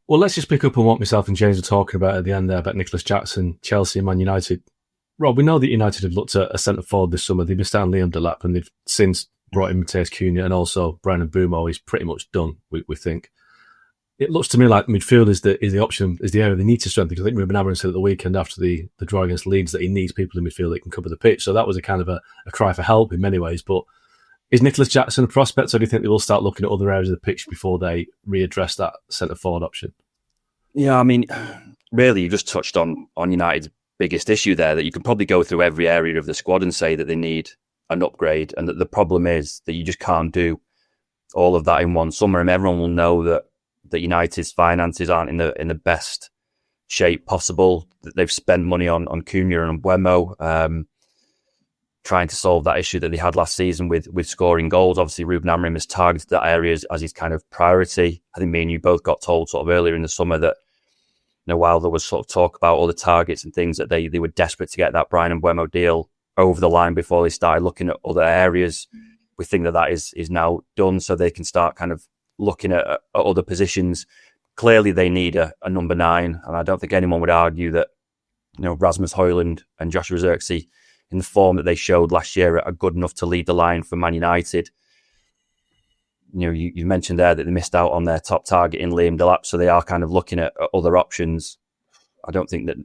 Well, let's just pick up on what myself and James were talking about at the end there about Nicholas Jackson, Chelsea and Man United. Rob, we know that United have looked at a centre forward this summer. They missed out on Liam Delap and they've since brought in Matheus Cunha and also Brian Mbeumo is pretty much done, we think. It looks to me like midfield is the option, is the area they need to strengthen, because I think Ruben Amorim said at the weekend after the draw against Leeds that he needs people in midfield that can cover the pitch. So that was a kind of a cry for help in many ways. But is Nicholas Jackson a prospect, or do you think they will start looking at other areas of the pitch before they readdress that centre forward option? Yeah, I mean, really, you just touched on United's biggest issue there, that you can probably go through every area of the squad and say that they need an upgrade, and that the problem is that you just can't do all of that in one summer, and everyone will know that United's finances aren't in the best shape possible, that they've spent money on Cunha and Mbeumo, trying to solve that issue that they had last season with scoring goals. Obviously, Ruben Amorim has targeted that area as his kind of priority. I think me and you both got told sort of earlier in the summer that, while there was sort of talk about all the targets and things, that they were desperate to get that Brian Mbeumo deal over the line before they started looking at other areas. We think that is now done, so they can start kind of looking at other positions. Clearly, they need a number 9, and I don't think anyone would argue that Rasmus Højlund and Joshua Zirkzee, in the form that they showed last year, are good enough to lead the line for Man United. You mentioned there that they missed out on their top target in Liam Delap, so they are kind of looking at other options. I don't think that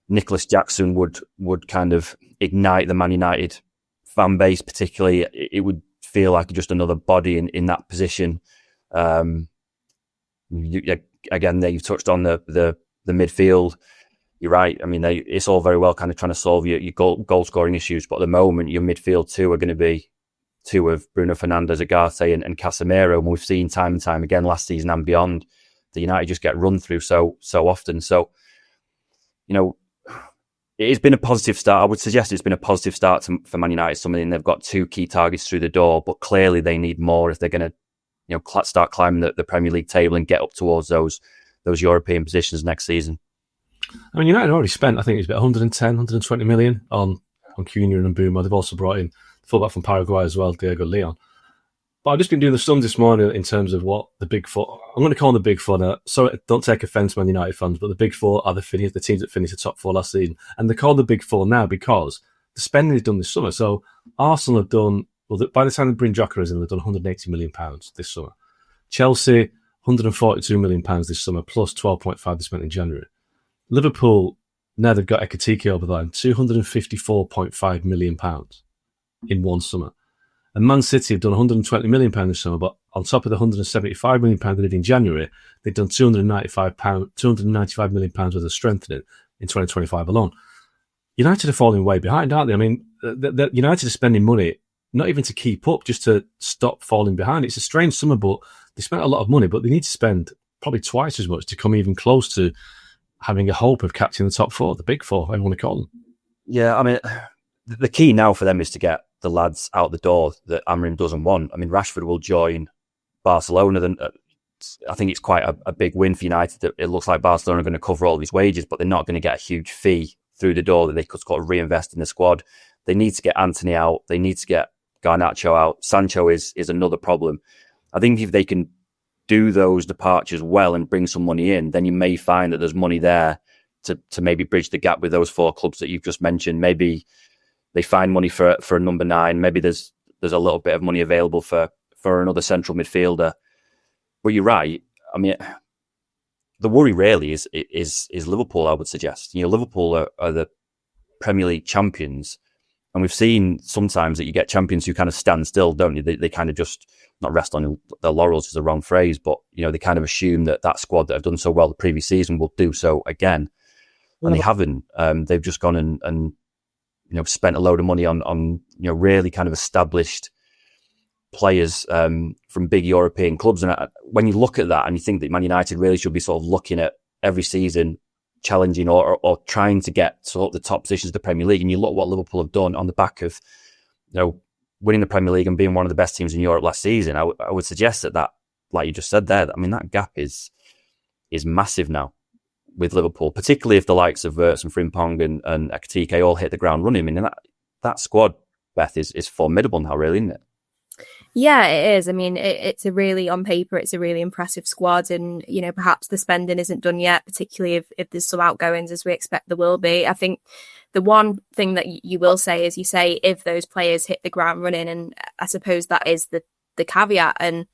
Nicholas Jackson would kind of ignite the Man United fan base particularly. It would feel like just another body in that position. Again, there you've touched on the midfield. You're right. I mean, it's all very well kind of trying to solve your goal scoring issues, but at the moment, your midfield two are going to be two of Bruno Fernandes, Ugarte and Casemiro. And we've seen time and time again last season and beyond, the United just get run through so often. So, it has been a positive start. I would suggest it's been a positive start for Man United. Something they've got 2 key targets through the door, but clearly they need more if they're going to, start climbing the Premier League table and get up towards those European positions next season. I mean, United already spent, I think it's about 110, 120 million on Cunha and Mbeumo. They've also brought in the fullback from Paraguay as well, Diego Leon. But I've just been doing the sums this morning in terms of what the Big Four, I'm going to call them the Big Four now. Sorry, don't take offence, Man United fans, but the Big Four are the teams that finished the top 4 last season. And they're called the Big Four now because the spending is done this summer. So Arsenal have done, by the time they bring Jokeris in, they've done £180 million this summer. Chelsea, £142 million this summer, plus 12.5 they spent in January. Liverpool, now they've got Ekitike over the line, £254.5 million in one summer. And Man City have done £120 million this summer, but on top of the £175 million they did in January, they've done £295 million worth of strengthening in 2025 alone. United are falling way behind, aren't they? I mean, United are spending money not even to keep up, just to stop falling behind. It's a strange summer, but they spent a lot of money, but they need to spend probably twice as much to come even close to having a hope of catching the top 4, the Big Four, I want to call them. Yeah, I mean, the key now for them is to get the lads out the door that Amorim doesn't want. I mean, Rashford will join Barcelona. I think it's quite a big win for United. It looks like Barcelona are going to cover all of his wages, but they're not going to get a huge fee through the door that they could sort of reinvest in the squad. They need to get Antony out. They need to get Garnacho out. Sancho is another problem. I think if they can do those departures well and bring some money in, then you may find that there's money there to maybe bridge the gap with those 4 clubs that you've just mentioned. Maybe they find money for a number 9. Maybe there's a little bit of money available for another central midfielder. But you're right. I mean, the worry really is Liverpool, I would suggest. Liverpool are the Premier League champions, and we've seen sometimes that you get champions who kind of stand still, don't you? They kind of just, not rest on their laurels is the wrong phrase, but they kind of assume that squad that have done so well the previous season will do so again, and they haven't. They've just gone and spent a load of money on really kind of established players from big European clubs. And when you look at that and you think that Man United really should be sort of looking at every season challenging or trying to get sort of the top positions of the Premier League, and you look what Liverpool have done on the back of winning the Premier League and being one of the best teams in Europe last season, I would suggest that, like you just said there, I mean, that gap is massive now with Liverpool, particularly if the likes of Wirtz and Frimpong and Ekitike all hit the ground running. I mean, that squad, Beth, is formidable now, really, isn't it? Yeah, it is. I mean, it's a really, on paper, it's a really impressive squad. And, you know, perhaps the spending isn't done yet, particularly if there's some outgoings, as we expect there will be. I think the one thing that you will say is, you say, if those players hit the ground running, and I suppose that is the caveat. And,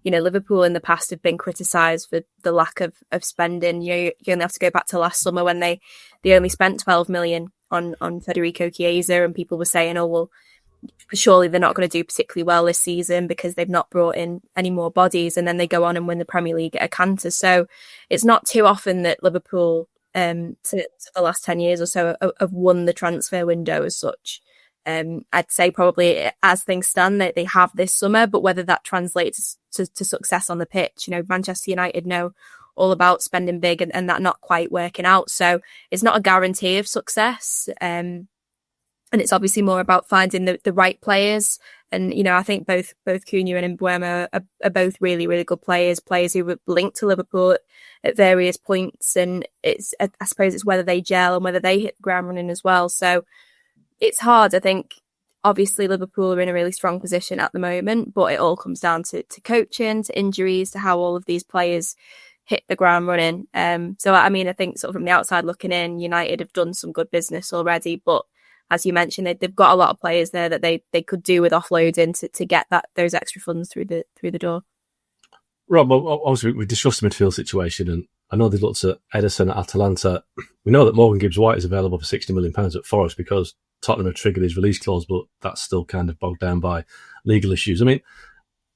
you know, Liverpool in the past have been criticised for the lack of spending. You only have to go back to last summer when they only spent 12 million on Federico Chiesa, and people were saying, oh, well, surely they're not going to do particularly well this season because they've not brought in any more bodies, and then they go on and win the Premier League at a canter. So it's not too often that Liverpool, to the last 10 years or so, have won the transfer window as such. I'd say probably as things stand, they have this summer, but whether that translates to success on the pitch, you know, Manchester United know all about spending big and that not quite working out. So it's not a guarantee of success. And it's obviously more about finding the right players. And, you know, I think both Cunha and Mbeumo are both really, really good players who were linked to Liverpool at various points. And I suppose it's whether they gel and whether they hit the ground running as well. So it's hard. I think, obviously, Liverpool are in a really strong position at the moment, but it all comes down to coaching, to injuries, to how all of these players hit the ground running. So, I mean, I think sort of from the outside looking in, United have done some good business already, but as you mentioned, they've got a lot of players there that they could do with offloading to get those extra funds through the door. Rob, obviously we discussed the midfield situation, and I know they've looked at Ederson at Atalanta. We know that Morgan Gibbs-White is available for £60 million at Forest because Tottenham have triggered his release clause, but that's still kind of bogged down by legal issues. I mean,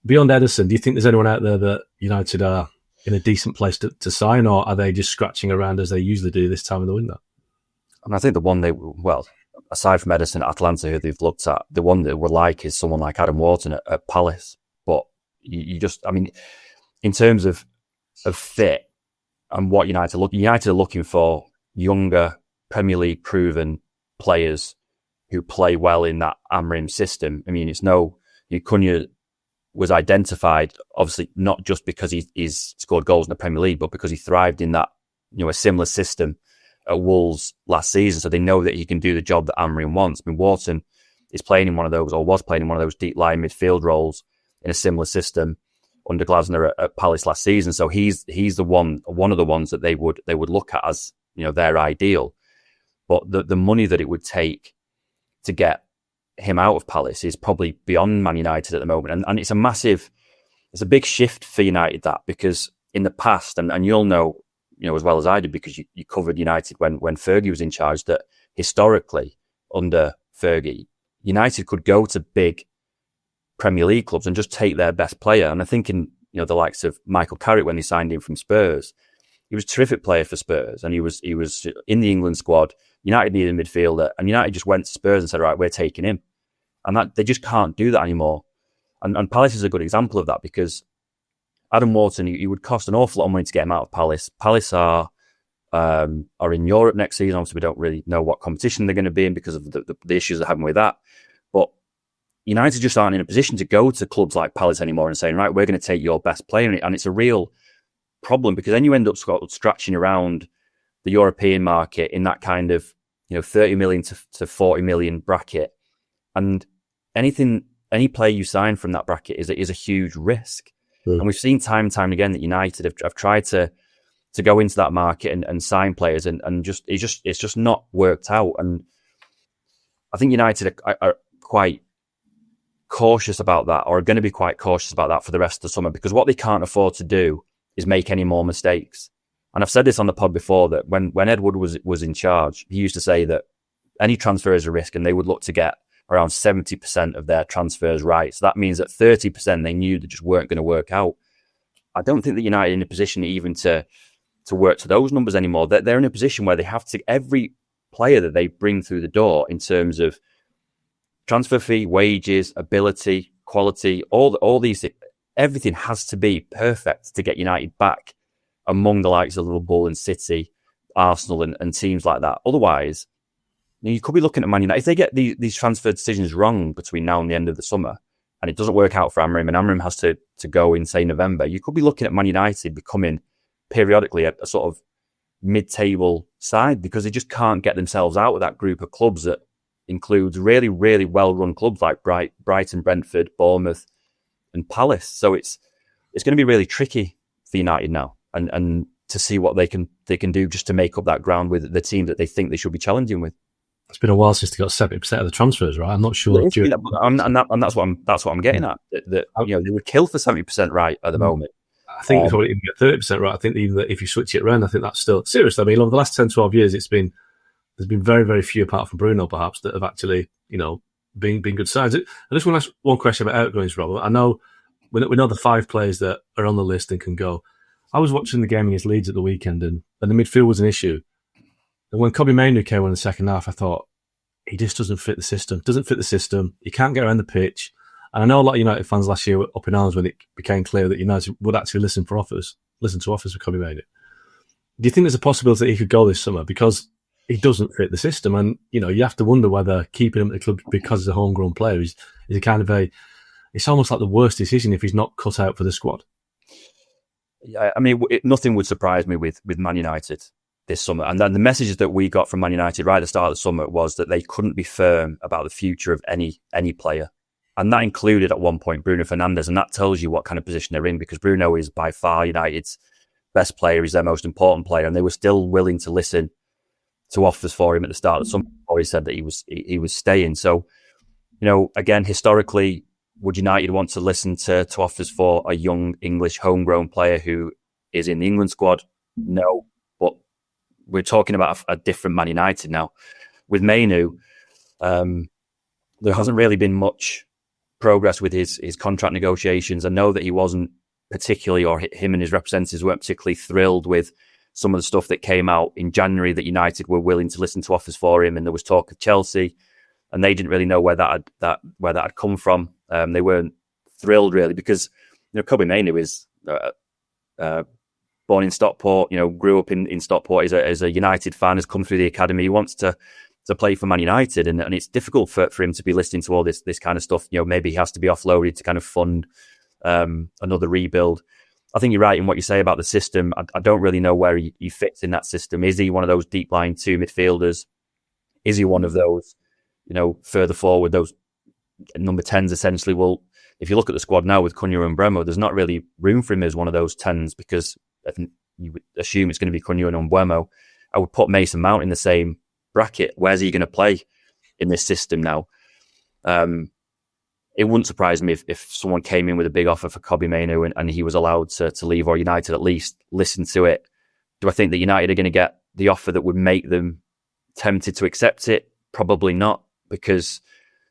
beyond Ederson, do you think there's anyone out there that United are in a decent place to sign, or are they just scratching around as they usually do this time of the window? And I think the one aside from Ederson at Atalanta, who they've looked at, the one that would like is someone like Adam Wharton at Palace. But you just, I mean, in terms of fit and what United are looking for younger, Premier League proven players who play well in that Amrim system. I mean, Cunha was identified, obviously, not just because he's scored goals in the Premier League, but because he thrived in that, you know, a similar system at Wolves last season, so they know that he can do the job that Amrim wants. I mean, Wharton is playing in one of those, or was playing in one of those deep line midfield roles in a similar system under Glasner at Palace last season. So he's one of the ones that they would look at as, you know, their ideal. But the money that it would take to get him out of Palace is probably beyond Man United at the moment, and it's a big shift for United, that, because in the past, and you'll know, you know, as well as I did, because you covered United when Fergie was in charge, that historically under Fergie, United could go to big Premier League clubs and just take their best player. And I think in, you know, the likes of Michael Carrick when they signed him from Spurs, he was a terrific player for Spurs, and he was in the England squad. United needed a midfielder, and United just went to Spurs and said, right, we're taking him. And that they just can't do that anymore. And Palace is a good example of that, because Adam Wharton, he would cost an awful lot of money to get him out of Palace. Palace are in Europe next season. Obviously, we don't really know what competition they're going to be in because of the issues they're having with that. But United just aren't in a position to go to clubs like Palace anymore and saying, right, we're going to take your best player. And it's a real problem, because then you end up scratching around the European market in that kind of, you know, 30 million to 40 million bracket. And any player you sign from that bracket is a huge risk. And we've seen time and time again that United have tried to go into that market and sign players, and it's just not worked out. And I think United are quite cautious about that, or are going to be quite cautious about that for the rest of the summer, because what they can't afford to do is make any more mistakes. And I've said this on the pod before, that when Ed Wood was in charge, he used to say that any transfer is a risk, and they would look to get around 70% of their transfers right. So that means that 30% they knew that just weren't going to work out. I don't think that United are in a position even to work to those numbers anymore. They're in a position where they have to, every player that they bring through the door in terms of transfer fee, wages, ability, quality, all these things, everything has to be perfect to get United back among the likes of Liverpool and City, Arsenal and teams like that. Otherwise, you could be looking at Man United. If they get these transfer decisions wrong between now and the end of the summer, and it doesn't work out for Amrim, and Amrim has to go in, say, November, you could be looking at Man United becoming periodically a sort of mid-table side, because they just can't get themselves out of that group of clubs that includes really, really well-run clubs like Brighton, Brentford, Bournemouth, and Palace. So it's going to be really tricky for United now, and to see what they can do just to make up that ground with the team that they think they should be challenging with. It's been a while since they got 70% of the transfers, right? I'm not sure. And that's what I'm getting at. That they would kill for 70% right at the moment. I think they probably even get 30% right. I think even that if you switch it around, I think that's still seriously. I mean, over the last 10, 12 years, there's been very, very few, apart from Bruno, perhaps, that have actually, been good sides. I just want to ask one question about outgoings, Robert. I know we know the 5 players that are on the list and can go. I was watching the game against Leeds at the weekend, and the midfield was an issue. And when Kobe Mayu came on in the second half, I thought, he just doesn't fit the system. He can't get around the pitch. And I know a lot of United fans last year were up in arms when it became clear that United would actually listen to offers for Kobe Mayu. Do you think there's a possibility that he could go this summer? Because he doesn't fit the system. And, you have to wonder whether keeping him at the club because he's a homegrown player is a kind of it's almost like the worst decision if he's not cut out for the squad. Yeah, I mean, nothing would surprise me with Man United this summer. And then the messages that we got from Man United right at the start of the summer was that they couldn't be firm about the future of any player. And that included at one point Bruno Fernandes. And that tells you what kind of position they're in, because Bruno is by far United's best player. He's their most important player. And they were still willing to listen to offers for him at the start of the summer before he said that he was staying. So, again, historically, would United want to listen to offers for a young English homegrown player who is in the England squad? No. But we're talking about a different Man United now. With Mainu, there hasn't really been much progress with his contract negotiations. I know that he wasn't particularly, or him and his representatives weren't particularly thrilled with some of the stuff that came out in January, that United were willing to listen to offers for him, and there was talk of Chelsea, and they didn't really know where that had come from. They weren't thrilled really, because Kobe Mainu is born in Stockport, grew up in Stockport as a United fan, has come through the academy. He wants to play for Man United, and it's difficult for him to be listening to all this kind of stuff. Maybe he has to be offloaded to kind of fund another rebuild. I think you're right in what you say about the system. I don't really know where he fits in that system. Is he one of those deep line 2 midfielders? Is he one of those, further forward, those number 10s essentially? Well, if you look at the squad now with Cunha and Bremo, there's not really room for him as one of those 10s, because I think you would assume it's going to be Cunha and Mbeumo. I would put Mason Mount in the same bracket. Where's he going to play in this system now? It wouldn't surprise me if someone came in with a big offer for Kobe Mainu and he was allowed to leave, or United at least listen to it. Do I think that United are going to get the offer that would make them tempted to accept it? Probably not, because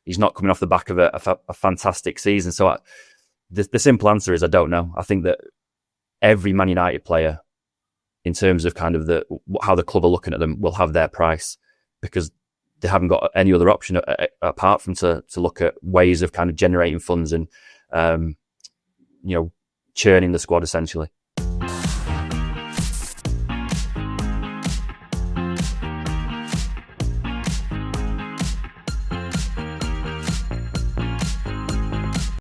he's not coming off the back of a fantastic season. So the simple answer is I don't know. I think that every Man United player, in terms of kind of how the club are looking at them, will have their price, because they haven't got any other option apart from to look at ways of kind of generating funds and churning the squad essentially.